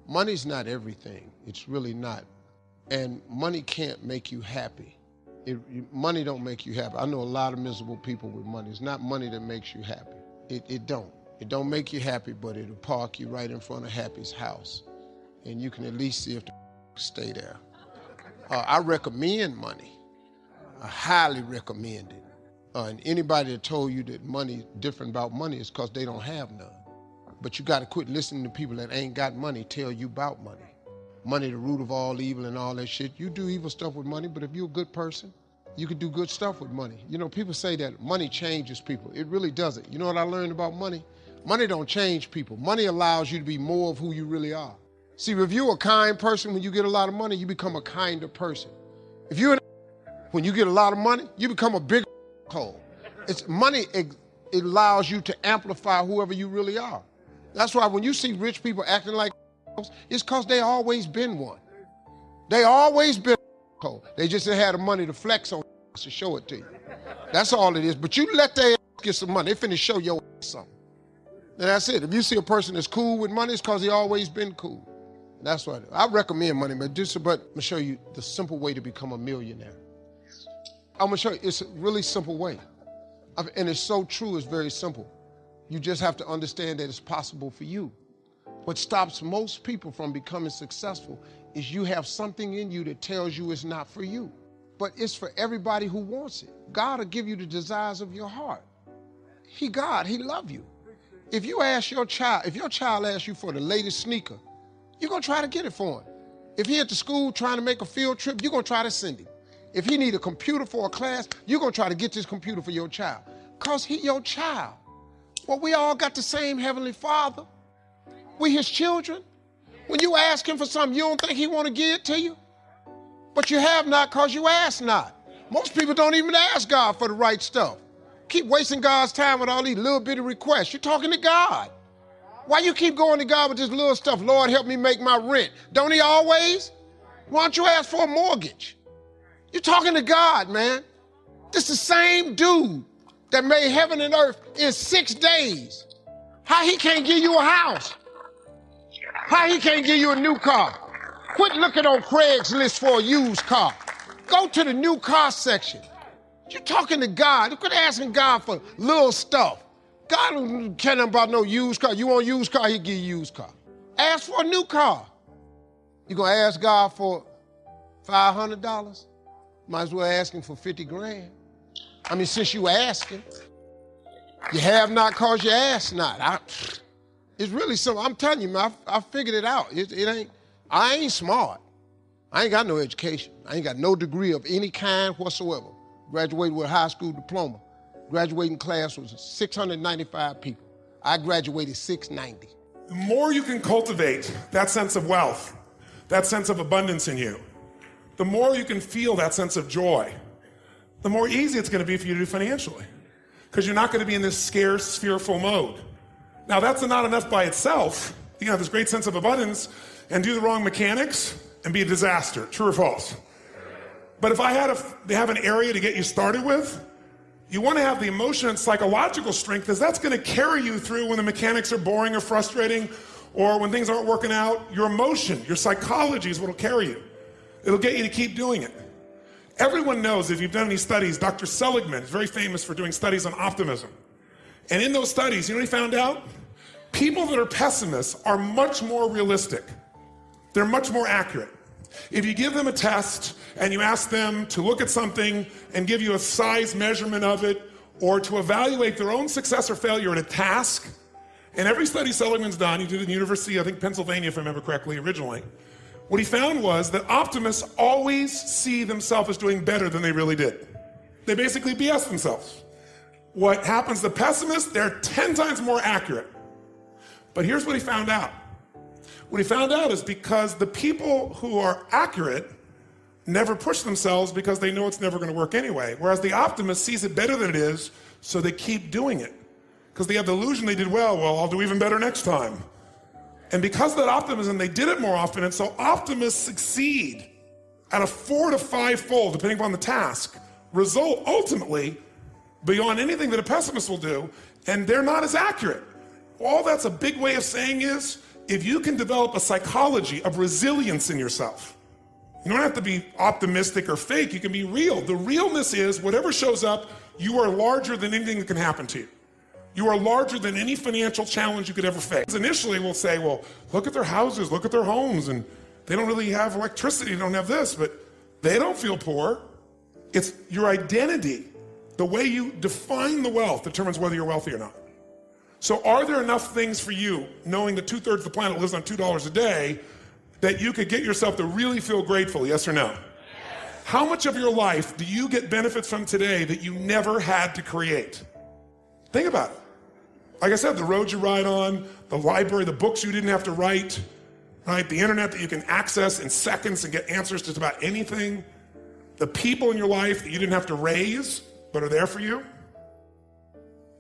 Money's not everything. It's really not. And money can't make you happy. Money don't make you happy. I know a lot of miserable people with money. It's not money that makes you happy. It don't. It don't make you happy, but it'll park you right in front of Happy's house. And you can at least see if the stay there. I recommend money. I highly recommend it. And anybody that told you that money different about money is because they don't have none. But you got to quit listening to people that ain't got money tell you about money. Money the root of all evil and all that shit. You do evil stuff with money, but if you're a good person, you can do good stuff with money. You know, people say that money changes people. It really doesn't. You know what I learned about money? Money don't change people. Money allows you to be more of who you really are. See, if you're a kind person, when you get a lot of money, you become a kinder person. If you're when you get a lot of money, you become a bigger hole. It's money, it allows you to amplify whoever you really are. That's why when you see rich people acting like it's because they always been one. They always been a They just didn't have the money to flex on to show it to you. That's all it is. But you let their get some money, they finna show your something. And that's it. If you see a person that's cool with money, it's because he always been cool. That's what I recommend money, but I'm gonna show you the simple way to become a millionaire. I'm gonna show you, it's a really simple way. And it's so true, it's very simple. You just have to understand that it's possible for you. What stops most people from becoming successful is you have something in you that tells you it's not for you. But it's for everybody who wants it. God will give you the desires of your heart. God, he love you. If you ask your child, if your child asks you for the latest sneaker, you're gonna try to get it for him. If he at the school trying to make a field trip, you're gonna try to send him. If he need a computer for a class, you're gonna try to get this computer for your child. Cause he your child. Well, we all got the same Heavenly Father. We his children. When you ask him for something, you don't think he wanna give it to you? But you have not cause you ask not. Most people don't even ask God for the right stuff. Keep wasting God's time with all these little bitty requests. You're talking to God. Why you keep going to God with this little stuff? Lord, help me make my rent. Don't he always? Why don't you ask for a mortgage? You're talking to God, man. This is the same dude that made heaven and earth in 6 days. How he can't give you a house? How he can't give you a new car? Quit looking on Craigslist for a used car. Go to the new car section. You're talking to God. Quit asking God for little stuff. God don't care nothing about no used car. You want a used car, he'll give you a used car. Ask for a new car. You gonna ask God for $500? Might as well ask him for 50 grand. I mean, since you asking, you have not cause you ask not. It's really simple. I'm telling you, man, I figured it out. I ain't smart. I ain't got no education. I ain't got no degree of any kind whatsoever. Graduated with a high school diploma. Graduating class was 695 people. I graduated 690. The more you can cultivate that sense of wealth, that sense of abundance in you, the more you can feel that sense of joy, the more easy it's going to be for you to do financially. Because you're not going to be in this scarce, fearful mode. Now, that's not enough by itself. You can have this great sense of abundance and do the wrong mechanics and be a disaster. True or false? But if they have an area to get you started with, you want to have the emotion and psychological strength, because that's going to carry you through when the mechanics are boring or frustrating, or when things aren't working out. Your emotion, your psychology is what will carry you. It'll get you to keep doing it. Everyone knows, if you've done any studies, Dr. Seligman is very famous for doing studies on optimism. And in those studies, you know what he found out? People that are pessimists are much more realistic. They're much more accurate. If you give them a test and you ask them to look at something and give you a size measurement of it, or to evaluate their own success or failure in a task, and every study Seligman's done, he did it in the University, I think Pennsylvania if I remember correctly originally, what he found was that optimists always see themselves as doing better than they really did. They basically BS themselves. What happens to pessimists, they're 10 times more accurate. But here's what he found out. What he found out is because the people who are accurate never push themselves because they know it's never going to work anyway. Whereas the optimist sees it better than it is, so they keep doing it. Because they have the illusion they did well, I'll do even better next time. And because of that optimism, they did it more often, and so optimists succeed at a 4 to 5-fold, depending upon the task, result ultimately beyond anything that a pessimist will do, and they're not as accurate. All that's a big way of saying is, if you can develop a psychology of resilience in yourself, you don't have to be optimistic or fake, you can be real. The realness is whatever shows up, you are larger than anything that can happen to you. You are larger than any financial challenge you could ever face. Initially, we'll say, well, look at their houses, look at their homes, and they don't really have electricity, they don't have this, but they don't feel poor. It's your identity. The way you define the wealth determines whether you're wealthy or not. So are there enough things for you, knowing that 2/3 of the planet lives on $2 a day, that you could get yourself to really feel grateful, yes or no? Yes. How much of your life do you get benefits from today that you never had to create? Think about it. Like I said, the roads you ride on, the library, the books you didn't have to write, right? The internet that you can access in seconds and get answers to just about anything. The people in your life that you didn't have to raise, but are there for you.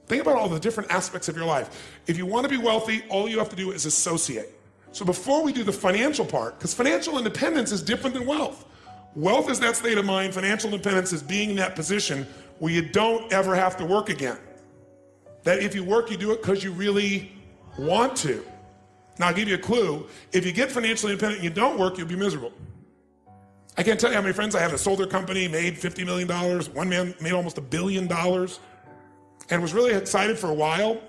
Think about all the different aspects of your life. If you want to be wealthy, all you have to do is associate. So before we do the financial part, because financial independence is different than wealth. Wealth is that state of mind. Financial independence is being in that position where you don't ever have to work again. That if you work, you do it because you really want to. Now, I'll give you a clue. If you get financially independent and you don't work, you'll be miserable. I can't tell you how many friends I have that sold their company, made $50 million. One man made almost $1 billion and was really excited for a while.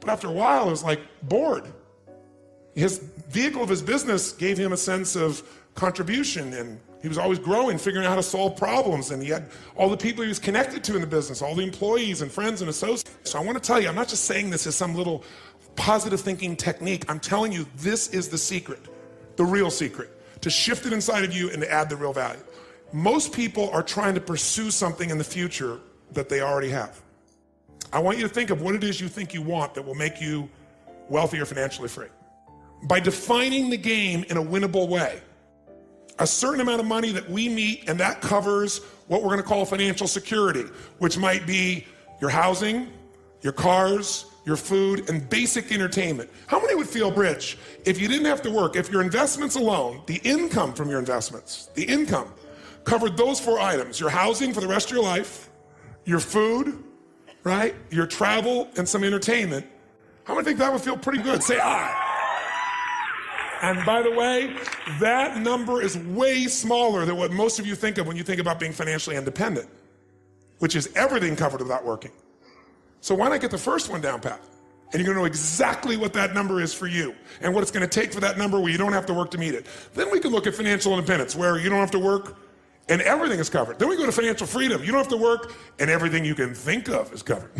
But after a while, it was like bored. His vehicle of his business gave him a sense of contribution, and he was always growing, figuring out how to solve problems, and he had all the people he was connected to in the business, all the employees and friends and associates. So I want to tell you, I'm not just saying this as some little positive thinking technique. I'm telling you, this is the secret, the real secret, to shift it inside of you and to add the real value. Most people are trying to pursue something in the future that they already have. I want you to think of what it is you think you want that will make you wealthy or financially free. By defining the game in a winnable way. A certain amount of money that we meet, and that covers what we're going to call financial security, which might be your housing, your cars, your food, and basic entertainment. How many would feel rich if you didn't have to work, if your investments alone, the income from your investments, the income, covered those 4 items, your housing for the rest of your life, your food, right, your travel, and some entertainment? How many think that would feel pretty good? Say aye. And by the way, that number is way smaller than what most of you think of when you think about being financially independent, which is everything covered without working. So why not get the first one down pat? And you're going to know exactly what that number is for you and what it's going to take for that number where you don't have to work to meet it. Then we can look at financial independence, where you don't have to work and everything is covered. Then we go to financial freedom. You don't have to work and everything you can think of is covered.